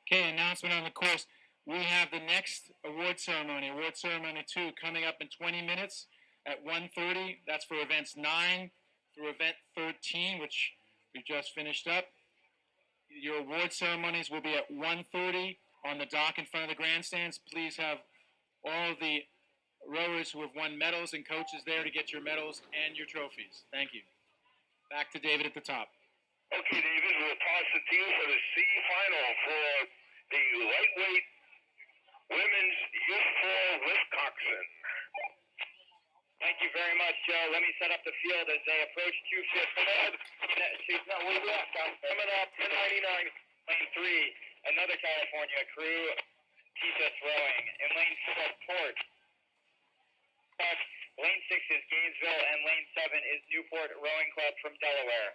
Okay, announcement on the course. We have the next award ceremony 2, coming up in 20 minutes at 1:30. That's for events 9 through event 13, which we just finished up. Your award ceremonies will be at 1:30 on the dock in front of the grandstands. Please have all the rowers who have won medals and coaches there to get your medals and your trophies. Thank you. Back to David at the top. Okay, David, we'll toss it to you for the C final for the lightweight women's youth 4 Wisconsin. Thank you very much, Joe. Let me set up the field as they approach 250. Coming up, 1099, lane 3, another California crew, Casitas rowing. In lane 4, Port. Lane 6 is Gainesville, and lane 7 is Newport Rowing Club from Delaware.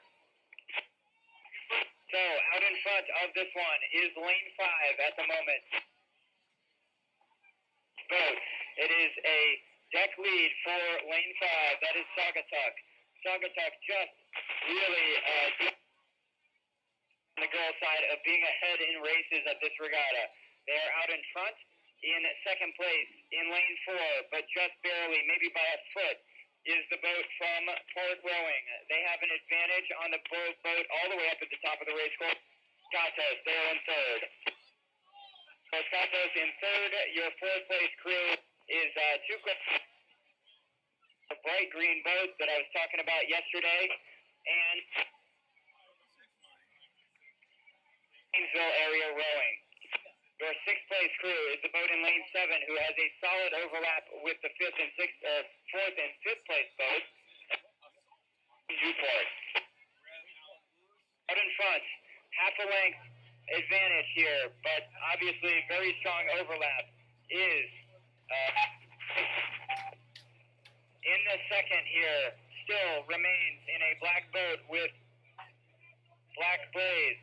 So, out in front of this one is lane 5 at the moment. Boat. It is a deck lead for lane 5. That is Saugatuck. Saugatuck just really on the girls' side of being ahead in races at this regatta. They are out in front in second place in lane 4, but just barely, maybe by a foot, is the boat from Port Rowing. They have an advantage on the boat all the way up at the top of the race course. Casitas, they're in third. So Casitas in third. Your fourth place crew is the bright green boat that I was talking about yesterday, and Gainesville area rowing. Your sixth place crew is the boat in lane 7, who has a solid overlap with the fourth and fifth place boat, Newport. Out in front, half a length advantage here, but obviously very strong overlap is in the second here, still remains in a black boat with black blaze,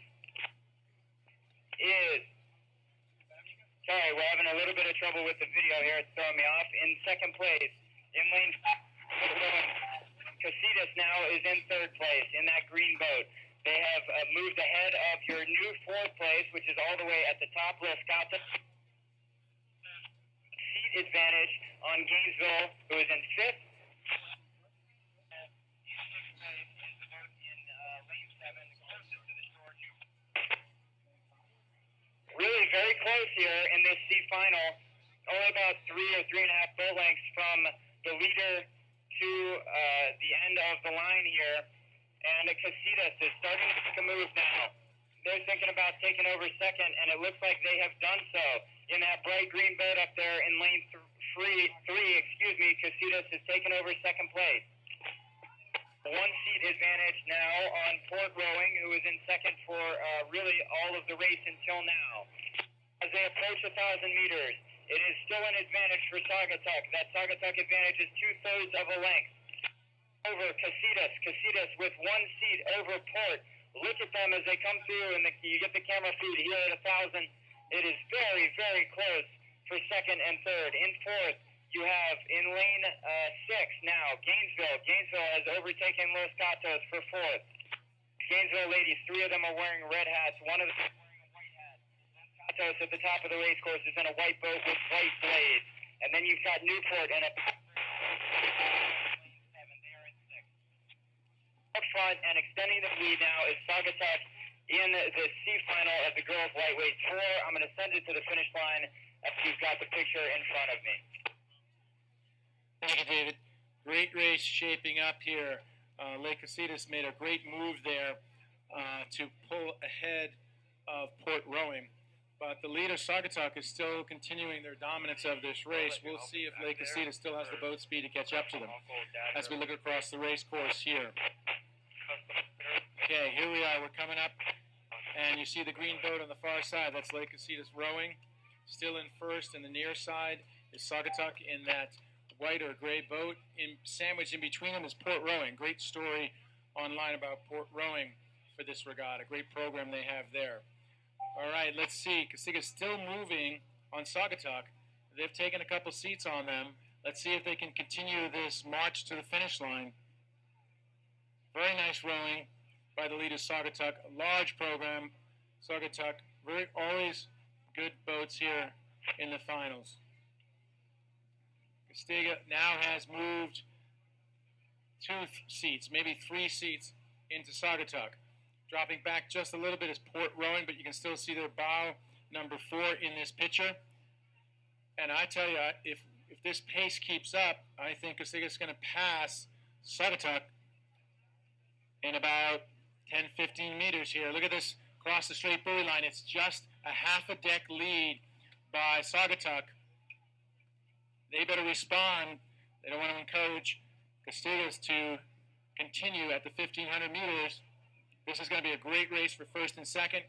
is, sorry, we're having a little bit of trouble with the video here, it's throwing me off. In second place, in lane, Casitas now is in third place in that green boat. They have moved ahead of your new fourth place, which is all the way at the top. Lescata seat advantage on Gainesville, who is in fifth. Really very close here in this C final. Only about 3 or 3.5 boat lengths from the leader to the end of the line here. And Casitas is starting to make a move now. They're thinking about taking over second, and it looks like they have done so. In that bright green boat up there in lane 3, Casitas has taken over second place. One seat advantage now on Port Rowing, who is in second for really all of the race until now. As they approach 1,000 meters, it is still an advantage for Saugatuck. That Saugatuck advantage is 2/3 of a length. Over Casitas with one seat over Port. Look at them as they come through, and you get the camera feed here at 1,000. It is very, very close for second and third. In fourth, you have in lane 6 now, Gainesville. Gainesville has overtaken Los Gatos for fourth. Gainesville ladies, 3 of them are wearing red hats. One of them is wearing a white hat. Gatos at the top of the race course is in a white boat with white blades. And then you've got Newport in a up front, and extending the lead now is Saugatuck in the C final of the girls lightweight tour. I'm going to send it to the finish line after you've got the picture in front of me. Thank you, David. Great race shaping up here. Lake Casitas made a great move there to pull ahead of Port Rowing. But the leader, Saugatuck, is still continuing their dominance of this race. We'll see if Lake Casitas still has the boat speed to catch up to them as we look across the race course here. Okay, here we are. We're coming up, and you see the green boat on the far side. That's Lake Casitas rowing. Still in first, and the near side is Saugatuck in that white or gray boat. Sandwiched in between them is Port Rowing. Great story online about Port Rowing for this regatta. Great program they have there. All right, let's see. Casitas still moving on Saugatuck. They've taken a couple seats on them. Let's see if they can continue this march to the finish line. Very nice rowing by the leader, Saugatuck. A large program, Saugatuck. Always good boats here in the finals. Castiga now has moved 2 seats, maybe 3 seats into Saugatuck. Dropping back just a little bit is Port Rowing, but you can still see their bow number 4 in this picture. And I tell you, if this pace keeps up, I think Castiga's going to pass Saugatuck in about 10-15 meters here. Look at this across the straight buoy line. It's just a half a deck lead by Saugatuck. They better respond. They don't want to encourage Casitas to continue at the 1,500 meters. This is going to be a great race for first and second.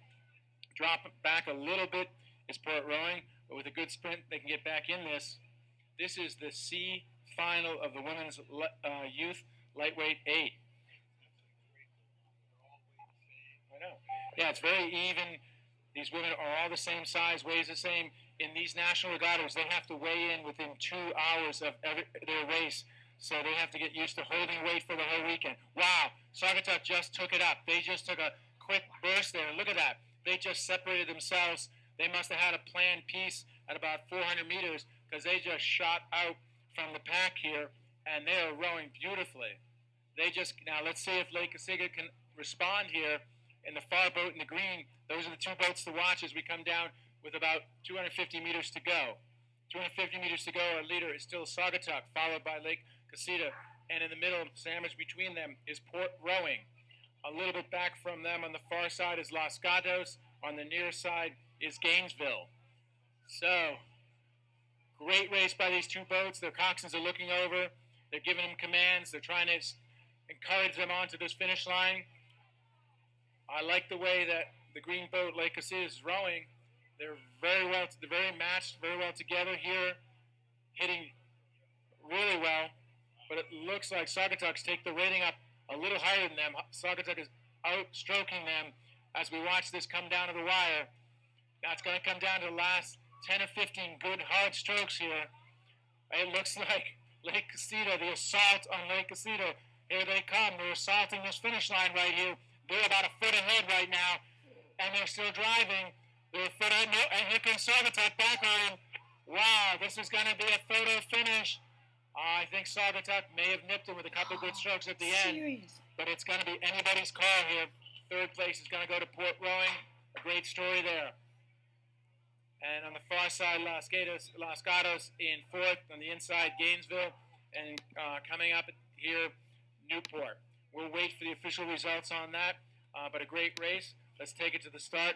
Drop back a little bit is Port Rowing, but with a good sprint, they can get back in this. This is the C final of the women's youth lightweight 8. I know. Yeah, it's very even. These women are all the same size, weighs the same. In these national regattas, they have to weigh in within 2 hours of their race. So they have to get used to holding weight for the whole weekend. Wow, Saugatuck just took it up. They just took a quick burst there. Look at that. They just separated themselves. They must have had a planned piece at about 400 meters because they just shot out from the pack here, and they are rowing beautifully. Now let's see if Lake Casiga can respond here in the far boat in the green. Those are the 2 boats to watch as we come down with about 250 meters to go. 250 meters to go, our leader is still Saugatuck, followed by Lake Casita, and in the middle, sandwiched between them, is Port Rowing. A little bit back from them on the far side is Los Gatos. On the near side is Gainesville. So, great race by these 2 boats. Their coxswains are looking over. They're giving them commands. They're trying to encourage them onto this finish line. I like the way that the green boat, Lake Casita, is rowing. They're very matched, very well together here, hitting really well. But it looks like Saugatuck's take the rating up a little higher than them. Saugatuck is outstroking them as we watch this come down to the wire. Now it's going to come down to the last 10 or 15 good hard strokes here. It looks like Lake Casita, the assault on Lake Casita. Here they come. They're assaulting this finish line right here. They're about a foot ahead right now, and they're still driving. They're a foot ahead, and here comes Saugatuck back on him. Wow, this is going to be a photo finish. I think Saugatuck may have nipped him with a couple good strokes at the end, but it's going to be anybody's call here. 3rd place is going to go to Port Rowing. A great story there. And on the far side, Los Gatos in 4th. On the inside, Gainesville. And coming up here, Newport. We'll wait for the official results on that, but a great race. Let's take it to the start.